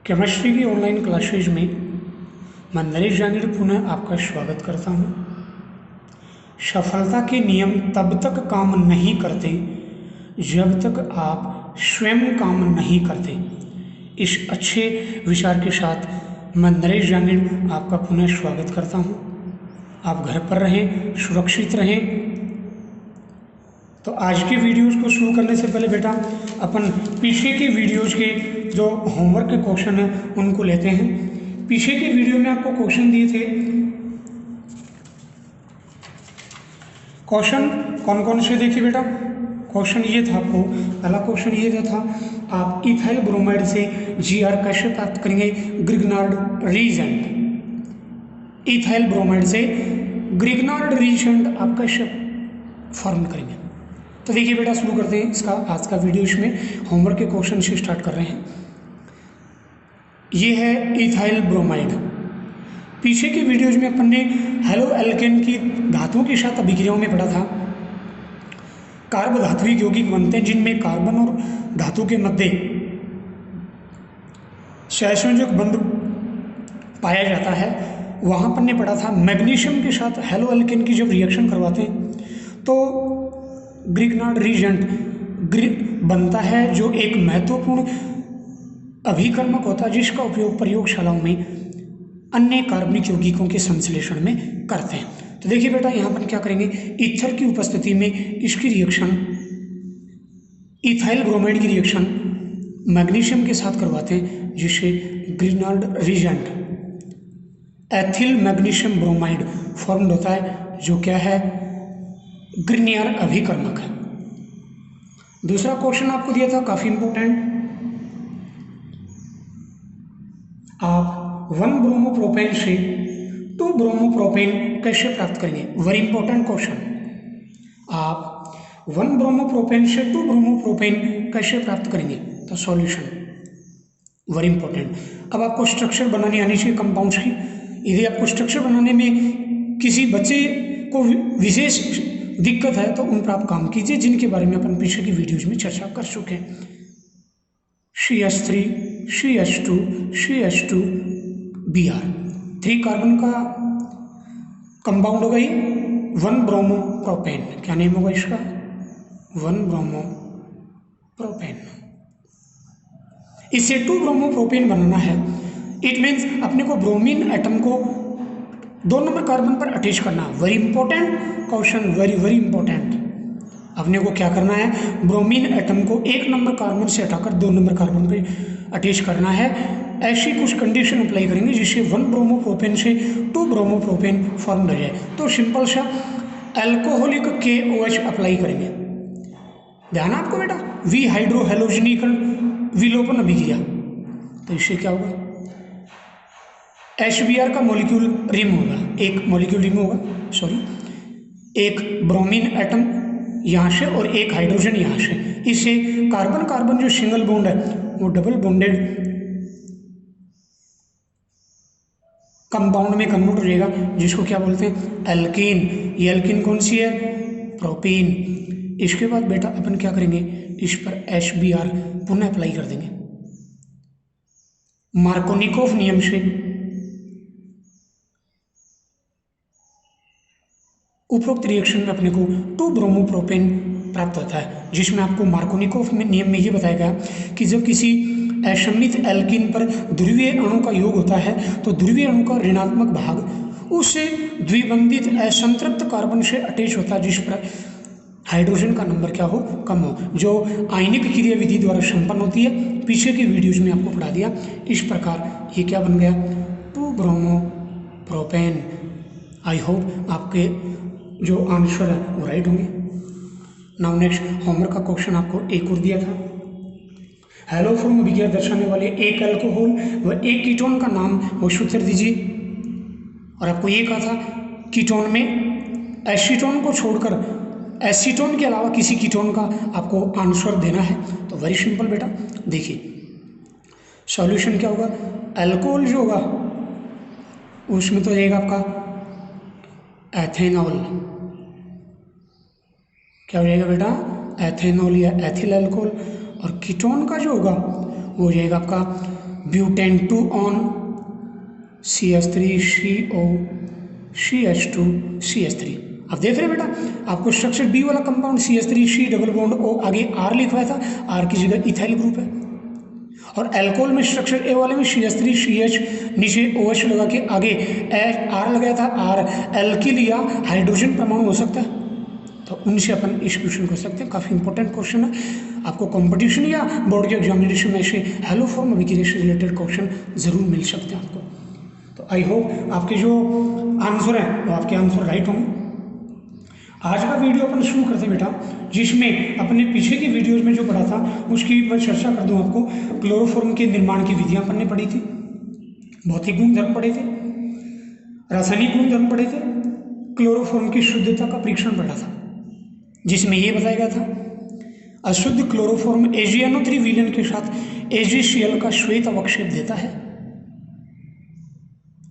Chemistry की online classes में मैं नरेश जांगिड़ पुनः आपका स्वागत करता हूँ। सफलता के नियम तब तक काम नहीं करते जब तक आप स्वयं काम नहीं करते। इस अच्छे विचार के साथ मैं नरेश जांगिड़ आपका पुनः स्वागत करता हूँ। आप घर पर रहें, सुरक्षित रहें। तो आज की वीडियोस को शुरू करने से पहले बेटा अपन पीछे की वीडियोस के जो होमवर्क के क्वेश्चन हैं उनको लेते हैं। पीछे की वीडियो में आपको क्वेश्चन दिए थे। क्वेश्चन कौन कौन से देखिए बेटा। क्वेश्चन ये था, आपको पहला क्वेश्चन ये था, आप इथाइल ब्रोमाइड से Gr कैसे प्राप्त करेंगे? Grignard reagent. इथाइल ब्रोमाइड से ग्रिग्नार्ड रीजेंट आप कैसे फॉर्म करेंगे? तो देखिए बेटा शुरू करते हैं इसका आज का वीडियो। इसमें होमवर्क के क्वेश्चन से स्टार्ट कर रहे हैं। ये है इथाइल ब्रोमाइड। पीछे की वीडियोज में अपन ने हेलो एल्केन की धातुओं के साथ अभिक्रियाओं में पढ़ा था। कार्ब धात्विक यौगिक बनते हैं जिनमें कार्बन और धातु के मध्य सहसंयोजक बंध पाया जाता है। वहाँ पर ने पढ़ा था मैग्नीशियम के साथ हेलो एल्केन की जब रिएक्शन करवाते हैं तो ग्रिग्नार्ड रीजेंट बनता है, जो एक महत्वपूर्ण अभिकर्मक होता है जिसका उपयोग प्रयोगशालाओं में अन्य कार्बनिक यौगिकों के संश्लेषण में करते हैं। तो देखिए बेटा यहाँ पर क्या करेंगे, ईथर की उपस्थिति में इसकी रिएक्शन, इथाइल ब्रोमाइड की रिएक्शन मैग्नीशियम के साथ करवाते हैं जिससे Grignard reagent ethyl magnesium bromide formed होता है, जो क्या है ग्रिग्नियर अभिकर्मक है। दूसरा क्वेश्चन आपको दिया था काफी इंपॉर्टेंट, आप 1 ब्रोमोप्रोपेन से 2 ब्रोमोप्रोपेन कैसे प्राप्त करेंगे? Very important question. आप 1 ब्रोमोप्रोपेन से 2 ब्रोमोप्रोपेन कैसे प्राप्त करेंगे? तो सॉल्यूशन वेरी इंपॉर्टेंट। अब आपको स्ट्रक्चर बनानी आनी चाहिए कंपाउंड्स की। यदि आपको स्ट्रक्चर बनाने में किसी बच्चे को विशेष दिक्कत है तो उन पर आप काम कीजिए, जिनके बारे में अपन पीछे की वीडियोज में चर्चा कर चुके हैं। CH3 CH2 CH2 Br 3 carbon का कंपाउंड होगा ये 1 ब्रोमोप्रोपेन। क्या नेम होगा इसका? 1 ब्रोमोप्रोपेन। इससे 2 ब्रोमोप्रोपेन बनाना है। इट मीन्स अपने को ब्रोमीन एटम को 2 नंबर कार्बन पर अटैच करना। Very important question, very important. अपने को क्या करना है, ब्रोमीन एटम को 1 नंबर कार्बन से हटाकर 2 नंबर कार्बन पे अटैच करना है। ऐसी कुछ कंडीशन अप्लाई करेंगे जिससे 1 ब्रोमोप्रोपेन से 2 ब्रोमोप्रोपेन फॉर्म हो जाए। तो सिंपल सा एल्कोहलिक KOH अप्लाई करेंगे। ध्यान आपको बेटा, वी हाइड्रो हैलोजनीकरण विलोपन अभिक्रिया। तो इससे क्या होगा, HBr का मॉलिक्यूल रिमूव होगा, एक मॉलिक्यूल रिमूव होगा, सॉरी एक ब्रोमीन एटम यहाँ से और एक हाइड्रोजन यहाँ से। इससे कार्बन कार्बन जो सिंगल बॉन्ड है वो डबल बॉन्डेड कंपाउंड में कन्वर्ट हो जाएगा, जिसको क्या बोलते हैं, एल्कीन। ये एल्कीन कौन सी है? प्रोपीन। इसके बाद बेटा अपन क्या करेंगे, इस पर HBr पुनः अप्लाई कर देंगे। मार्कोनिकोव नियम से उपरोक्त रिएक्शन में अपने को 2 ब्रोमोप्रोपेन प्राप्त होता है, जिसमें आपको मार्कोनिकोव नियम में ये बताया गया कि जब किसी असममित एल्कीन पर ध्रुवीय अणु का योग होता है तो ध्रुवीय अणु का ऋणात्मक भाग उससे द्विबंधित असंतृप्त कार्बन से अटैच होता है, जिस पर हाइड्रोजन का नंबर क्या हो, कम हो, जो आयनिक क्रिया विधि द्वारा संपन्न होती है। पीछे की वीडियोज में आपको पढ़ा दिया। इस प्रकार ये क्या बन गया, 2 ब्रोमोप्रोपेन। आई होप आपके जो आंसर है वो राइट होंगे। नाउ नेक्स्ट होमवर्क का क्वेश्चन आपको एक और दिया था। हेलो फ्रॉम अभिक्रिया दर्शाने वाले एक अल्कोहल व एक कीटोन का नाम वो सूत्र दीजिए। और आपको ये कहा था कीटोन में एसीटोन को छोड़कर एसीटोन के अलावा किसी कीटोन का आपको आंसर देना है। तो वेरी सिंपल बेटा, देखिए सॉल्यूशन क्या होगा, अल्कोहल जो होगा उसमें तो रहेगा आपका एथेनॉल। क्या हो जाएगा बेटा, एथेनॉल या एथिल अल्कोहल। और कीटोन का जो होगा वो हो जाएगा आपका butane 2 on CH3 CO CH2 CH3। अब देख रहे हैं बेटा, आपको स्ट्रक्चर बी वाला compound CH3 C double bond O आगे R लिखवाया था, R की जगह इथाइल ग्रुप है। और अल्कोहल में स्ट्रक्चर ए वाले में CH3 CH नीचे OH लगा के आगे R लगाया था, R एल्किल या हाइड्रोजन परमाणु हो सकता है, तो उनसे अपन इस क्वेश्चन कर सकते हैं। काफ़ी इंपॉर्टेंट क्वेश्चन है, आपको कंपटीशन या बोर्ड के एग्जामिनेशन में से हेलो फॉर्म अभिक्रिया से रिलेटेड क्वेश्चन जरूर मिल सकते हैं आपको। तो आई होप आपके जो आंसर हैं वो आपके आंसर राइट होंगे। आज का वीडियो अपन शुरू करते हैं बेटा, जिसमें अपने पीछे की वीडियोज में जो पढ़ा था उसकी मैं चर्चा कर दूं आपको। क्लोरोफॉर्म के निर्माण की विधियां अपन ने पढ़ी थी, भौतिक गुण धर्म पढ़े थे, रासायनिक गुण धर्म पढ़े थे, क्लोरोफॉर्म की शुद्धता का परीक्षण पढ़ा था, जिसमें यह बताया गया था अशुद्ध क्लोरोफॉर्म AgNO3 विलयन के साथ AgCl का श्वेत अवक्षेप देता है,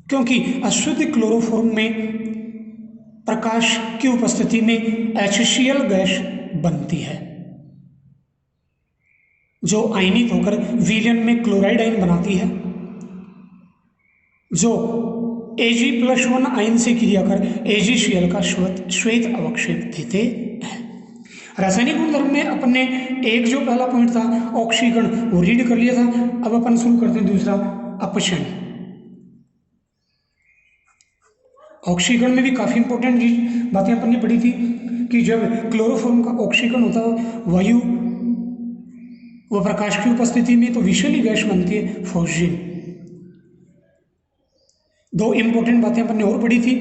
क्योंकि अशुद्ध क्लोरोफॉर्म में प्रकाश की उपस्थिति में HCl गैस बनती है, जो आयनित होकर विलयन में क्लोराइड आयन बनाती है, जो Ag+1 आयन से क्रिया कर AgCl का श्वेत अवक्षेप देते हैं। रासायनिक गुणधर्म में अपन ने एक जो पहला पॉइंट था ऑक्सीकरण वो रीड कर लिया था। अब अपन शुरू करते हैं दूसरा, अपक्षय। ऑक्सीकरण में भी काफ़ी इंपॉर्टेंट बातें अपन ने पढ़ी थी कि जब क्लोरोफॉर्म का ऑक्सीकरण होता है वायु व प्रकाश की उपस्थिति में, तो विषैली गैस बनती है फॉस्जीन। दो इंपॉर्टेंट बातें अपन ने और पढ़ी थी,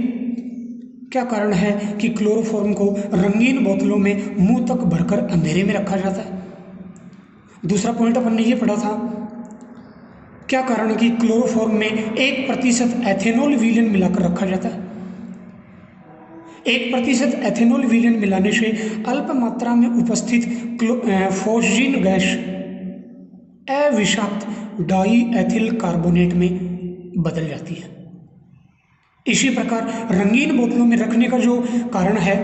क्या कारण है कि क्लोरोफॉर्म को रंगीन बोतलों में मुंह तक भरकर अंधेरे में रखा जाता है। दूसरा पॉइंट अपन ने ये पढ़ा था, क्या कारण है कि क्लोरोफॉर्म में 1% एथेनॉल विलयन मिलाकर रखा जाता है। 1% एथेनॉल विलयन मिलाने से अल्प मात्रा में उपस्थित फॉस्जीन गैस अविषाक्त डाईएथिल कार्बोनेट में बदल जाती है। इसी प्रकार रंगीन बोतलों में रखने का जो कारण है,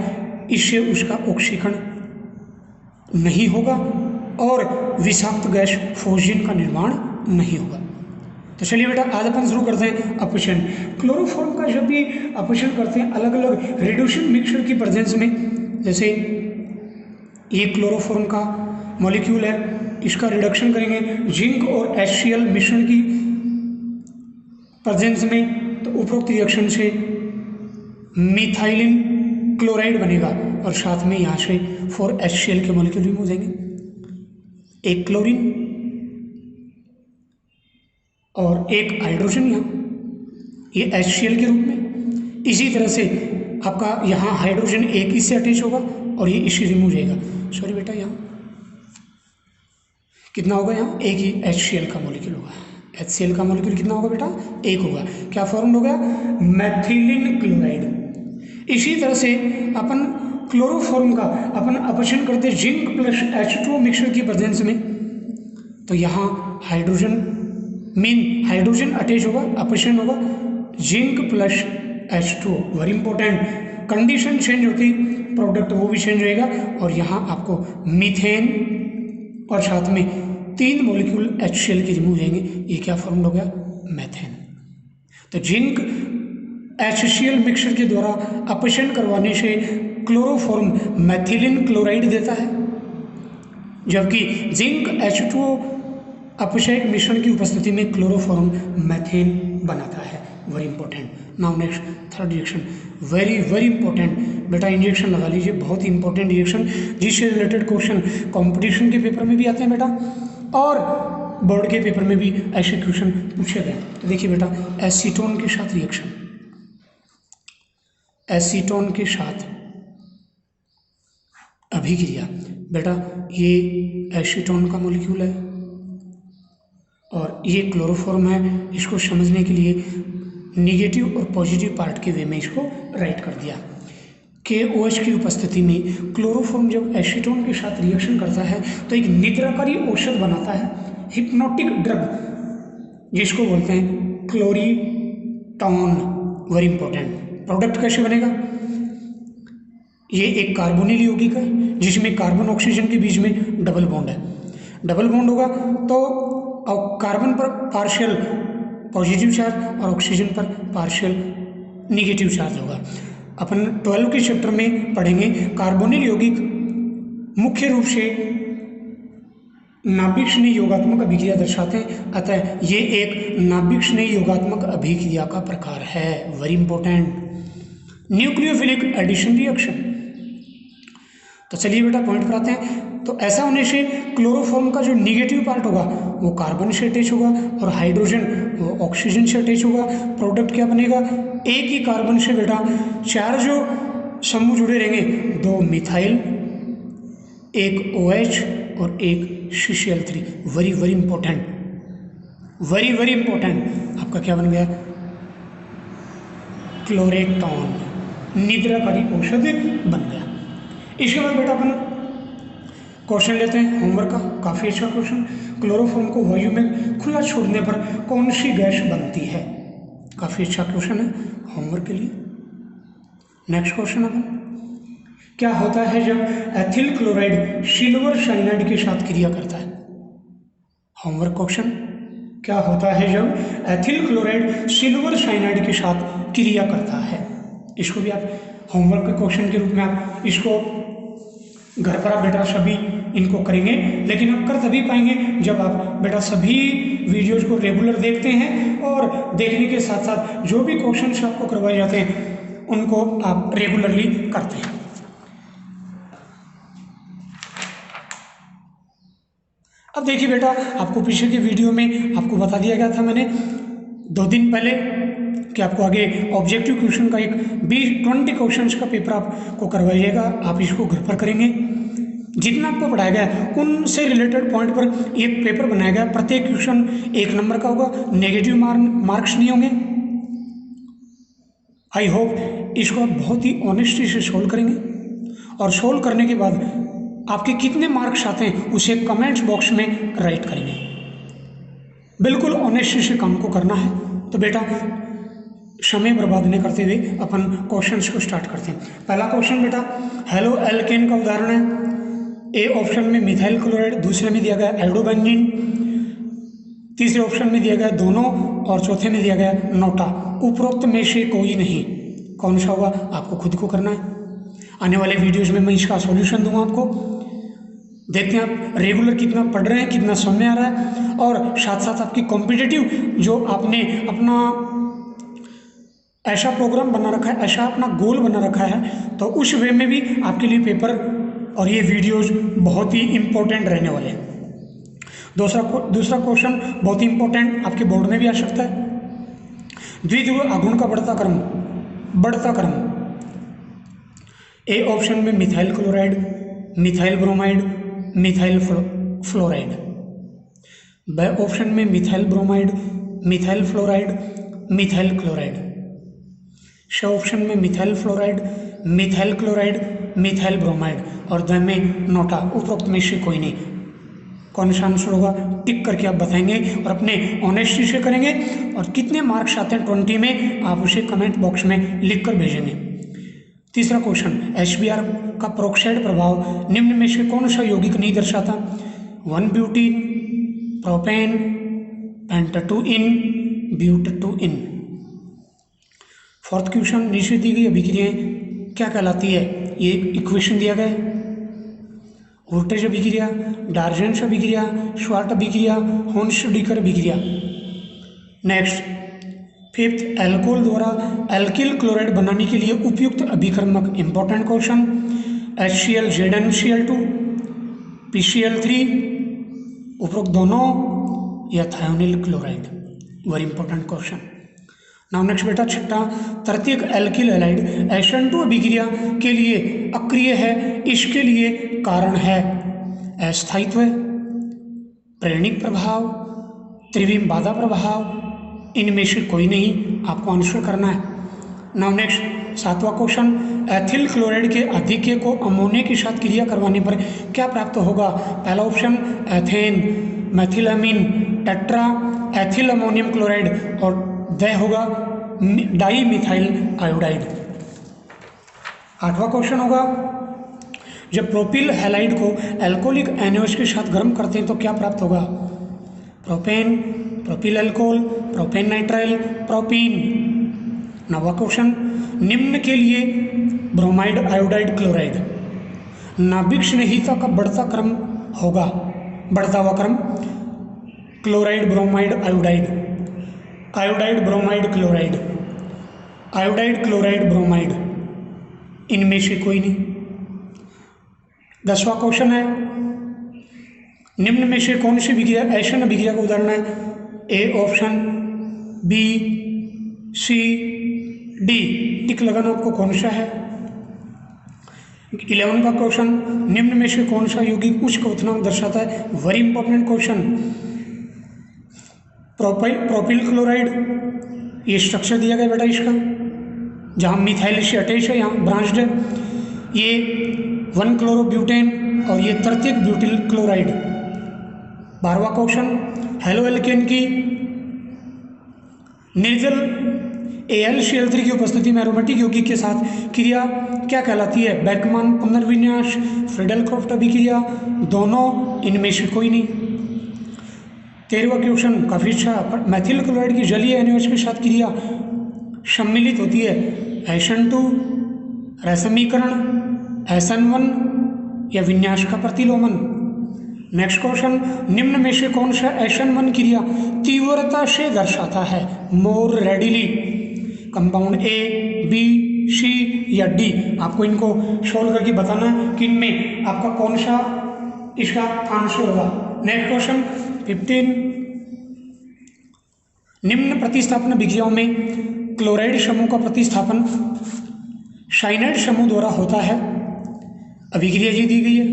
इससे उसका ऑक्सीकरण नहीं होगा और विषाक्त गैस फॉस्जीन का निर्माण नहीं होगा। तो चलिए बेटा, आज अपन शुरू करते हैं अपचयन। क्लोरोफॉर्म का जब भी अपचयन करते हैं अलग अलग रिड्यूसिंग मिक्सचर की प्रेजेंस में, जैसे ये क्लोरोफॉर्म का मॉलिक्यूल है, इसका रिडक्शन करेंगे जिंक और HCl मिश्रण की प्रेजेंस में, तो उपरोक्त रिएक्शन से मिथाइलिन क्लोराइड बनेगा और साथ में यहाँ से 4HCl के मॉलिक्यूल रिमूव हो जाएंगे, एक क्लोरीन और एक हाइड्रोजन यहाँ, ये HCl के रूप में। इसी तरह से आपका यहाँ हाइड्रोजन एक ही से अटैच होगा और ये इसी रिमूव हो जाएगा। सॉरी बेटा, यहाँ कितना होगा, यहाँ एक ही HCl का मॉलिक्यूल होगा। HCl का मॉलिक्यूल कितना होगा बेटा, एक होगा। क्या फॉर्म हो गया, मैथिलीन क्लोराइड। इसी तरह से अपन क्लोरोफॉर्म का अपन अपचयन करते जिंक प्लस H2O मिक्सचर की प्रेजेंस में, तो यहाँ हाइड्रोजन अटैच होगा, अपचयन होगा zinc plus H2O। Very important, condition change होती प्रोडक्ट वो भी चेंज होएगा, और यहाँ आपको मीथेन और साथ में 3 मॉलिक्यूल HCl के रिमूव जाएंगे। ये क्या फॉर्म हो गया, मैथेन। तो जिंक HCl मिक्सचर के द्वारा अपचयन करवाने से क्लोरोफॉर्म मैथिलीन क्लोराइड देता है, जबकि जिंक H2O अपचय मिश्रण की उपस्थिति में क्लोरोफॉर्म मैथेन बनाता है। Very important. Now next third reaction, very very important बेटा, इंजेक्शन लगा लीजिए, बहुत ही इंपॉर्टेंट रिएक्शन, जिससे रिलेटेड क्वेश्चन कंपटीशन के पेपर में भी आते हैं बेटा, और बोर्ड के पेपर में भी ऐसे क्वेश्चन पूछे गए। तो देखिए बेटा, एसीटोन के साथ रिएक्शन, एसीटोन के साथ अभिक्रिया। बेटा ये एसीटोन का मॉलिक्यूल है और ये क्लोरोफॉर्म है। इसको समझने के लिए निगेटिव और पॉजिटिव पार्ट के वे में इसको राइट कर दिया। KOH की उपस्थिति में क्लोरोफॉर्म जब एसीटोन के साथ रिएक्शन करता है तो एक निद्राकारी औषध बनाता है, हिप्नोटिक ड्रग, जिसको बोलते हैं क्लोरीटॉन। Very important. प्रोडक्ट कैसे बनेगा, ये एक कार्बोनिल यौगिक है जिसमें कार्बन ऑक्सीजन के बीच में डबल बॉन्ड है। डबल बॉन्ड होगा तो कार्बन पर पार्शियल पॉजिटिव चार्ज और ऑक्सीजन पर पार्शियल निगेटिव चार्ज होगा। अपन 12 के चैप्टर में पढ़ेंगे कार्बोनिल यौगिक मुख्य रूप से नाभिक स्नेही योगात्मक अभिक्रिया दर्शाते हैं, अतः ये एक नाभिक स्नेही योगात्मक अभिक्रिया का प्रकार है। Very important. Nucleophilic addition reaction. तो चलिए बेटा पॉइंट पर आते हैं। तो ऐसा होने से क्लोरोफॉर्म का जो निगेटिव पार्ट होगा वो कार्बन से अटैच होगा और हाइड्रोजन वो ऑक्सीजन से अटैच होगा। प्रोडक्ट क्या बनेगा, एक ही कार्बन से बेटा 4 जो समूह जुड़े रहेंगे, 2 मिथाइल, 1 OH और 1 CCl3। Very very important, very very important. आपका क्या बन गया, क्लोरेटॉन, निद्राकारी औषधि बन गया। इसके बाद बेटा अपन क्वेश्चन लेते हैं होमवर्क का, काफ़ी अच्छा क्वेश्चन। क्लोरोफॉर्म को वायु में खुला छोड़ने पर कौन सी गैस बनती है, काफ़ी अच्छा क्वेश्चन है होमवर्क के लिए। नेक्स्ट क्वेश्चन अपन, क्या होता है जब एथिल क्लोराइड सिल्वर साइनाइड के साथ क्रिया करता है। होमवर्क क्वेश्चन, क्या होता है जब एथिल क्लोराइड सिल्वर साइनाइड के साथ क्रिया करता है। इसको भी आप होमवर्क के क्वेश्चन के रूप में आप इसको घर पर आप बेटा सभी इनको करेंगे, लेकिन आप कर तभी पाएंगे जब आप बेटा सभी वीडियोज को रेगुलर देखते हैं और देखने के साथ साथ जो भी क्वेश्चन आपको करवाए जाते हैं उनको आप रेगुलरली करते हैं। अब देखिए बेटा, आपको पीछे की वीडियो में आपको बता दिया गया था मैंने 2 दिन पहले कि आपको आगे ऑब्जेक्टिव क्वेश्चन का एक 20 क्वेश्चंस का पेपर आपको करवाइएगा। आप इसको घर पर करेंगे, जितना आपको पढ़ाया गया है उनसे रिलेटेड पॉइंट पर एक पेपर बनाया गया। प्रत्येक क्वेश्चन 1 नंबर का होगा, नेगेटिव मार्क्स नहीं होंगे। आई होप इसको आप बहुत ही ऑनेस्टी से सोल्व करेंगे और सोल्व करने के बाद आपके कितने मार्क्स आते हैं उसे कमेंट्स बॉक्स में राइट करेंगे। बिल्कुल ऑनेस्टी से काम को करना है। तो बेटा समय बर्बाद नहीं करते हुए अपन क्वेश्चंस को स्टार्ट करते हैं। पहला क्वेश्चन बेटा, हेलो एल्केन का उदाहरण है। ए ऑप्शन में मिथाइल क्लोराइड, दूसरे में दिया गया एल्डोबेंजीन, तीसरे ऑप्शन में दिया गया दोनों और चौथे में दिया गया नोटा। उपरोक्त में से कोई नहीं, कौन सा होगा आपको खुद को करना है। आने वाले वीडियोज में मैं इसका सॉल्यूशन दूंगा आपको। देखते हैं आप रेगुलर कितना पढ़ रहे हैं, कितना समय आ रहा है, और साथ साथ आपकी कॉम्पिटिटिव जो आपने अपना ऐसा प्रोग्राम बना रखा है, ऐसा अपना गोल बना रखा है, तो उस वे में भी आपके लिए पेपर और ये वीडियोज बहुत ही इम्पोर्टेंट रहने वाले हैं। दूसरा क्वेश्चन बहुत ही इम्पोर्टेंट, आपके बोर्ड में भी आ सकता है। द्विध्रुव आघूर्ण का बढ़ता क्रम। ए ऑप्शन में methyl chloride, methyl bromide, methyl fluoride. B option में methyl bromide, methyl fluoride, methyl chloride. C option में methyl fluoride, methyl chloride, methyl bromide, और द में नोटा। उपरोक्त में से कोई नहीं। कौन सा आंसर होगा टिक करके आप बताएंगे और अपने ऑनेस्टी से करेंगे, और कितने मार्क्स आते हैं 20 में आप उसे कमेंट बॉक्स में लिख कर भेजेंगे। तीसरा क्वेश्चन, HBr का पेरोक्साइड प्रभाव निम्न में से कौन सा यौगिक नहीं दर्शाता। 1-ब्यूटीन, प्रोपेन, पेंटाटूइन, ब्यूटाटूइन। फोर्थ क्वेश्चन, नीचे दी गई अभिक्रियाएं क्या कहलाती है। ये इक्वेशन दिया गया है। वोल्टेज अभिक्रिया, डार्जेंस अभिक्रिया, श्वार्ट अभिक्रिया, होन्स-डीकर अभिक्रिया। नेक्स्ट, फिफ्थ, एल्कोहल द्वारा एल्किल क्लोराइड बनाने के लिए उपयुक्त अभिकर्मक। Important question, HCl ZnCl2, PCl3, उपरोक्त दोनों, या thionyl chloride. Very important question. Now next बेटा छठा, तृतीयक एल्किल हैलाइड SN2 अभिक्रिया के लिए अक्रिय है, इसके लिए कारण है अस्थायित्व, प्रेरणिक प्रभाव, त्रिविम बाधा प्रभाव। इनमें से कोई नहीं, आपको आंसर करना है। नाउ नेक्स्ट सातवां क्वेश्चन, एथिल क्लोराइड के अधिक्य को अमोनिया के साथ क्रिया करवाने पर क्या प्राप्त होगा। पहला option ethane, methylamine, tetra ethyl ammonium chloride, और द होगा डाई मिथाइल आयोडाइड। आठवां क्वेश्चन होगा, जब प्रोपिल हैलाइड को एल्कोहलिक एनओएच के साथ गर्म करते हैं तो क्या प्राप्त होगा। Propane, propyl alcohol, propane nitrile, propene. 9वां क्वेश्चन, निम्न के लिए ब्रोमाइड आयोडाइड क्लोराइड नाभिक स्नेहिता का बढ़ता क्रम होगा। बढ़ता हुआ क्रम, chloride, bromide, iodide, iodide, bromide, chloride, iodide, chloride, bromide, इनमें से कोई नहीं। 10वां क्वेश्चन है, निम्न में से कौन सी अभिक्रिया ऐशन अभिक्रिया का उदाहरण है। A option, B, C, D. Tick लगाना आपको कौन सा है। 11 का क्वेश्चन, निम्न में से कौन सा यौगिक उच्च क्वथनांक दर्शाता है। Very important question. Propyl chloride, ये स्ट्रक्चर दिया गया बेटा इसका, जहाँ मिथाइल से अटैच है, यहाँ ब्रांच्ड है। ये 1 क्लोरोब्यूटेन और ये तृतीयक ब्यूटिल क्लोराइड। 12वां क्वेश्चन, हेलो एल्केन की निर्जल AlCl3 की उपस्थिति में एरोमेटिक यौगिक के साथ क्रिया क्या कहलाती है। बैकमान पुनर्विन्यास, फ्रीडल-क्राफ्ट अभिक्रिया, दोनों, इनमें से कोई नहीं। 13वां क्वेश्चन काफी अच्छा, मैथिल क्लोराइड की जलीय NaOH के साथ क्रिया सम्मिलित होती है। SN2, रसमीकरण, SN1 या विन्यास का प्रतिलोमन। नेक्स्ट क्वेश्चन, निम्न में से कौन सा SN1 क्रिया तीव्रता से दर्शाता है। मोर रेडिली, कंपाउंड ए, बी, सी या डी। आपको इनको सोल्व करके बताना है कि इनमें आपका कौन सा इसका आंसर होगा। नेक्स्ट क्वेश्चन 15, निम्न प्रतिस्थापन अभिक्रियाओं में क्लोराइड समूह का प्रतिस्थापन साइनाइड समूह द्वारा होता है। अभिक्रिया जी दी गई है।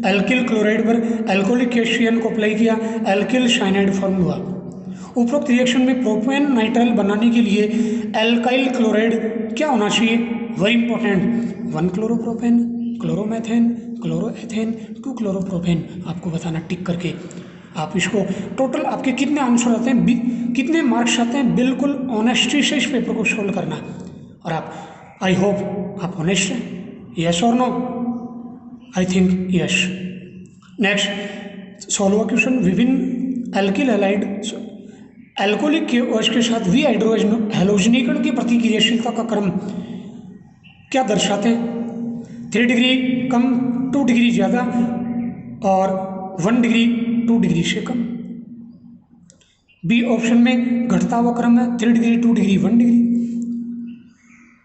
एल्किल क्लोराइड पर एल्कोहलिक एसिड को अप्लाई किया, एल्किल साइनाइड फॉर्म हुआ। उपरोक्त रिएक्शन में प्रोपेन नाइट्राइल बनाने के लिए एल्काइल क्लोराइड क्या होना चाहिए। Very important, 1 chloropropane, chloromethane, chloroethane, 2 chloropropane. आपको बताना टिक करके। आप इसको टोटल आपके कितने आंसर आते हैं, कितने मार्क्स आते हैं, बिल्कुल ऑनेस्टी से इस पेपर को सोल्व करना। और आप, आई होप आप ऑनेस्ट हैं। यस और no. I think yes. Next 16वां क्वेश्चन, विभिन्न एल्किल हैलाइड एल्कोहलिक के OH के साथ वी हाइड्रोजनीकरण की प्रतिक्रियाशीलता का क्रम क्या दर्शाते हैं। 3 डिग्री कम, 2 डिग्री ज़्यादा और 1 डिग्री 2 डिग्री से कम। बी ऑप्शन में घटता हुआ क्रम है, 3 डिग्री 2 डिग्री 1 डिग्री।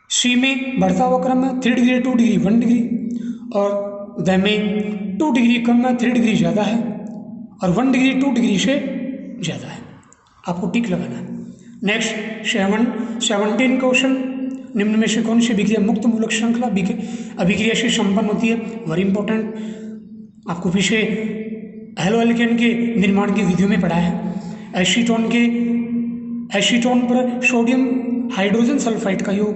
सी में बढ़ता हुआ क्रम है, 3 डिग्री 2 डिग्री 1 डिग्री। और द में 2 डिग्री कम है, 3 डिग्री ज़्यादा है और 1 डिग्री 2 डिग्री से ज़्यादा है। आपको टिक लगाना है। नेक्स्ट 17 क्वेश्चन, निम्न में से कौन सी अभिक्रिया मुक्त मूलक श्रृंखला अभिक्रिया से संपन्न होती है। वेरी इंपॉर्टेंट, आपको पीछे हेलो एल्केन के निर्माण की विधियों में पढ़ा है। एसीटोन पर सोडियम हाइड्रोजन सल्फाइड का योग,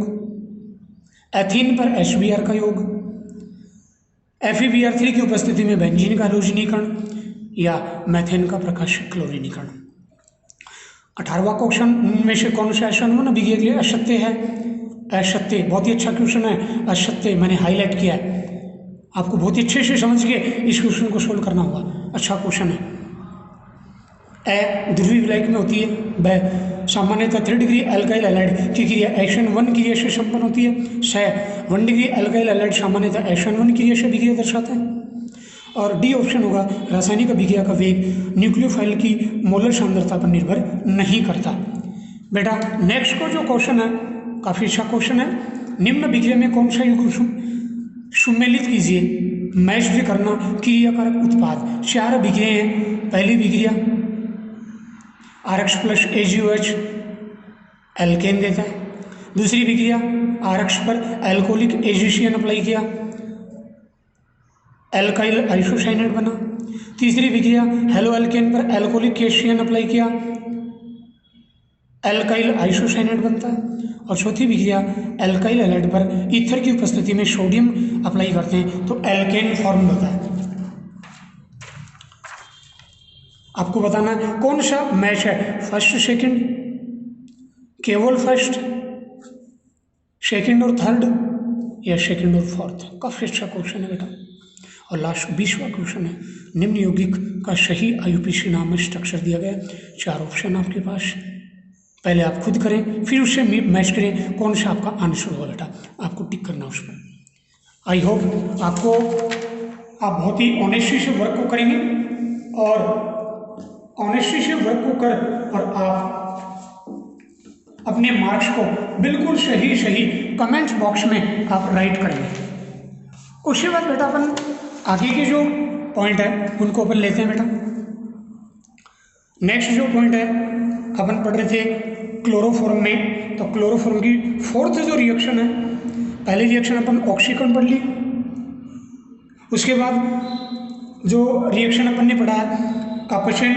एथीन पर HBr का योग, FeBr3 की उपस्थिति में बेंजीन का हाइड्रोजनीकरण या मैथेन का प्रकाशिक क्लोरीनीकरण। 18वां क्वेश्चन, इनमें से कौन सा SN1 अभिक्रिया के लिए असत्य है। असत्य, बहुत ही अच्छा क्वेश्चन है। असत्य मैंने हाईलाइट किया है, आपको बहुत ही अच्छे से समझ के इस क्वेश्चन को सोल्व करना होगा। अच्छा क्वेश्चन है। ए ध्रुवीय विलायक में होती है। ब सामान्यतः 3 डिग्री एल्काइल हैलाइड की क्रिया SN1 क्रिया से संपन्न होती है। स 1 डिग्री एल्काइल हैलाइड सामान्यतः SN1 क्रिया से अभिक्रिया दर्शाता है। और डी ऑप्शन होगा, रासायनिक अभिक्रिया का वेग न्यूक्लियोफाइल की मोलर सांद्रता पर निर्भर नहीं करता। बेटा नेक्स्ट को जो क्वेश्चन है काफ़ी अच्छा क्वेश्चन है। निम्न अभिक्रिया में कौन सा युग्म सुमेलित कीजिए। मैच भी करना क्रियाकारक उत्पाद। 4 अभिक्रियाएं हैं। पहली अभिक्रिया RX + AgOH एल्केन देता है। दूसरी अभिक्रिया RX पर एल्कोहलिक AgCN अप्लाई किया, एल्काइल आइसोसाइनेट बना। तीसरी अभिक्रिया हेलो एल्केन पर एल्कोहलिक KCN अप्लाई किया, एल्काइल आइसोसाइनेट बनता है। और चौथी अभिक्रिया एल्काइल हैलाइड पर ईथर की उपस्थिति में सोडियम अप्लाई करते हैं तो एल्केन फॉर्म होता है। आपको बताना है कौन सा मैच है, फर्स्ट सेकंड, केवल फर्स्ट, सेकंड और थर्ड या सेकंड और फोर्थ। काफी अच्छा क्वेश्चन है बेटा। और लास्ट 20वां क्वेश्चन है, निम्न यौगिक का सही IUPAC नाम में स्ट्रक्चर दिया गया है। 4 ऑप्शन आपके पास, पहले आप खुद करें फिर उससे मैच करें कौन सा आपका आंसर होगा बेटा, आपको टिक करना उसमें। आई होप आपको आप बहुत ही ऑनेस्टी से वर्क को करेंगे और ऑनेस्टी से वर्क को कर और आप अपने मार्क्स को बिल्कुल सही कमेंट्स बॉक्स में आप राइट करेंगे। उसके बाद बेटा अपन आगे के जो पॉइंट है उनको अपन लेते हैं बेटा। नेक्स्ट जो पॉइंट है अपन पढ़ रहे थे क्लोरोफॉर्म में, तो क्लोरोफॉर्म की 4th जो रिएक्शन है, पहले रिएक्शन अपन ऑक्सीकरण पढ़ ली, उसके बाद जो रिएक्शन अपन ने पढ़ा है अपचयन,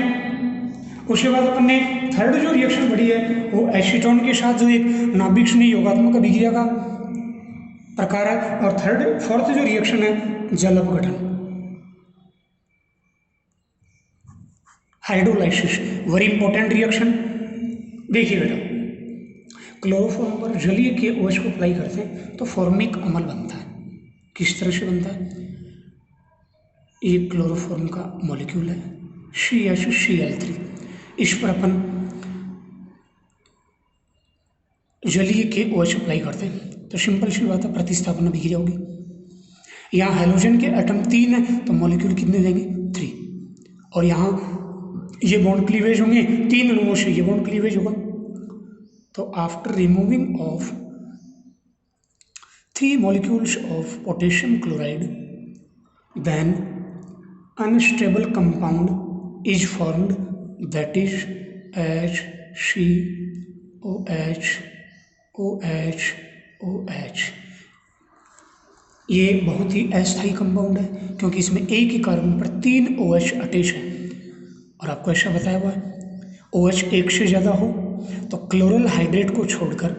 उसके बाद अपन ने 3rd जो रिएक्शन पढ़ी है वो एसीटोन के साथ जो एक नाभिक स्नेही योगात्मक अभिक्रिया का प्रकार है, और 4th जो रिएक्शन है जल अपघटन, हाइड्रोलाइसिस, वेरी इंपॉर्टेंट रिएक्शन। देखिए बेटा, क्लोरोफॉर्म पर जलीय KOH को अप्लाई करते हैं तो फॉर्मिक अम्ल बनता है। किस तरह से बनता है, ये क्लोरोफॉर्म का मॉलिक्यूल है CHCl3, इस पर अपन जलीय KOH अप्लाई करते हैं तो सिंपल सी बात है प्रतिस्थापन अभिक्रिया होगी। यहाँ हाइड्रोजन के एटम 3 है तो मॉलिक्यूल कितने देंगे 3, और यहाँ ये बॉन्ड क्लीवेज होंगे 3 अणुओं से, ये बॉन्ड क्लीवेज होगा। तो after removing of 3 molecules of potassium chloride, then unstable compound is formed, that is HCOH। ये बहुत ही अस्थायी कंपाउंड है क्योंकि इसमें एक ही कार्बन पर 3 OH अटैच है, और आपको ऐसा बताया हुआ है OH एक से ज़्यादा हो तो क्लोरल हाइड्रेट को छोड़कर,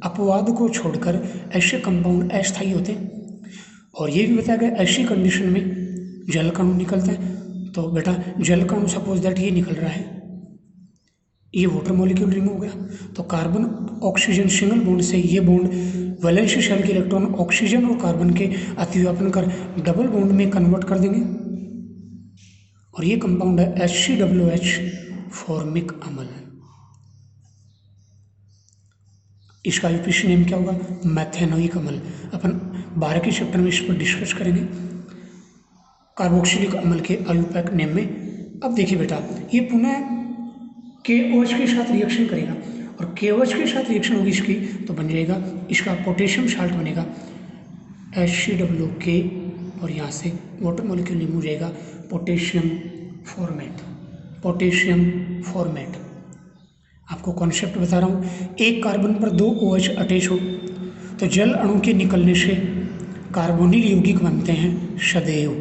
अपवाद को छोड़कर ऐसे कंपाउंड अस्थायी होते हैं। और ये भी बताया गया ऐसी कंडीशन में जल का अणु निकलता है। तो बेटा जल का अणु सपोज दैट ये निकल रहा है, ये वाटर मॉलिक्यूल रिमूव हो गया तो कार्बन ऑक्सीजन सिंगल बॉन्ड से ये बॉन्ड वैलेंसी शेल के इलेक्ट्रॉन ऑक्सीजन और कार्बन के अतिव्यापन कर डबल बॉन्ड में कन्वर्ट कर देंगे, और ये कंपाउंड है HCOH फॉर्मिक अम्ल। इसका IUPAC नेम क्या होगा, मैथेनोइक अम्ल। अपन 12 के चैप्टर में इस पर डिस्कस करेंगे कार्बोक्सिलिक अम्ल के IUPAC नेम में। अब देखिए बेटा, ये पुनः KOH के साथ रिएक्शन करेगा, और KOH के साथ रिएक्शन होगी इसकी तो बन जाएगा इसका पोटेशियम साल्ट बनेगा HCOK, और यहाँ से वाटर मॉलिक्यूल रिमूव हो जाएगा पोटेशियम फॉर्मेट। आपको कॉन्सेप्ट बता रहा हूँ, एक कार्बन पर 2 OH अटैच हो तो जल अणु के निकलने से कार्बोनिल यौगिक बनते हैं सदैव,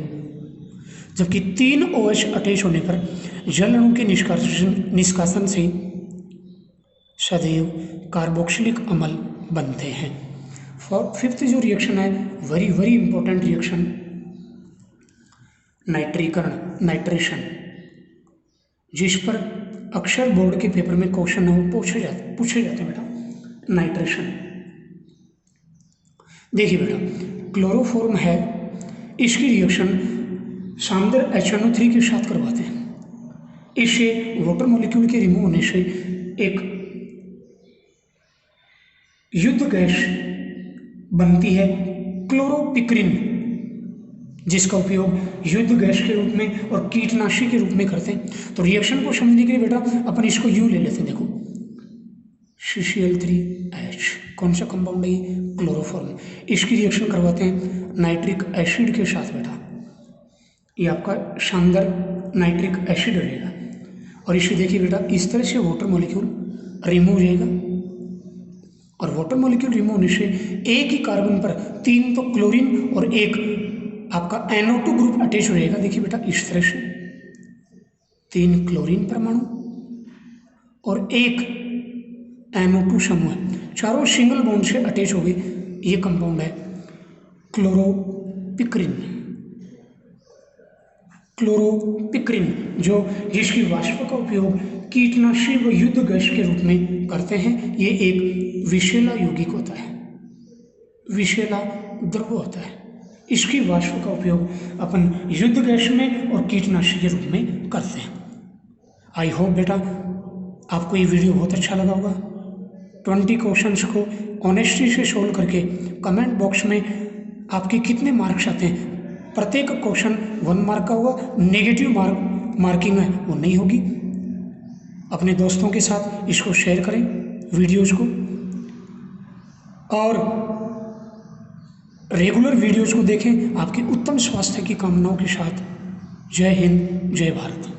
जबकि 3 OH अटैच होने पर जल अणु के निष्कासन से सदैव कार्बोक्सिलिक अम्ल बनते हैं। 5th जो रिएक्शन है वेरी इंपॉर्टेंट रिएक्शन, नाइट्रेशन, जिस पर अक्सर बोर्ड के पेपर में क्वेश्चन है वो पूछे जाते हैं बेटा। नाइट्रेशन देखिए बेटा, क्लोरोफॉर्म है, इसकी रिएक्शन शानदार HNO3 के साथ करवाते हैं। इससे वाटर मॉलिक्यूल के रिमूव होने से एक युद्ध गैस बनती है क्लोरोपिक्रिन, जिसका उपयोग युद्ध गैस के रूप में और कीटनाशी के रूप में करते हैं। तो रिएक्शन को समझने के लिए बेटा अपन इसको यू ले लेते हैं। देखो CCl3H कौन सा कंपाउंड है, क्लोरोफॉर्म। इसकी रिएक्शन करवाते हैं नाइट्रिक एसिड के साथ बेटा, ये आपका शानदार नाइट्रिक एसिड रहेगा। और इसे देखिए बेटा, इस तरह से वाटर मॉलिक्यूल रिमूव हो जाएगा, और वाटर मॉलिक्यूल रिमूव होने से एक ही कार्बन पर 3 तो क्लोरीन और एक आपका NO2 ग्रुप अटैच हो जाएगा। देखिए बेटा इस तरह से 3 क्लोरीन परमाणु और एक NO2 समूह, चारों सिंगल बॉन्ड से अटैच हो गए। ये कंपाउंड है क्लोरोपिक्रिन, जो जिसकी वाष्प का उपयोग कीटनाशी व युद्ध गैस के रूप में करते हैं। ये एक विषैला यौगिक होता है, विषैला द्रव होता है। इसकी वाष्प का उपयोग अपन युद्ध गैस में और कीटनाशक के रूप में करते हैं। आई होप बेटा आपको ये वीडियो बहुत अच्छा लगा होगा। 20 क्वेश्चंस को ऑनेस्टी से सोल्व करके कमेंट बॉक्स में आपके कितने मार्क्स आते हैं। प्रत्येक क्वेश्चन 1 मार्क का होगा, नेगेटिव मार्किंग है वो नहीं होगी। अपने दोस्तों के साथ इसको शेयर करें वीडियोज़ को, और रेगुलर वीडियोज़ को देखें। आपके उत्तम स्वास्थ्य की कामनाओं के साथ जय हिंद, जय भारत।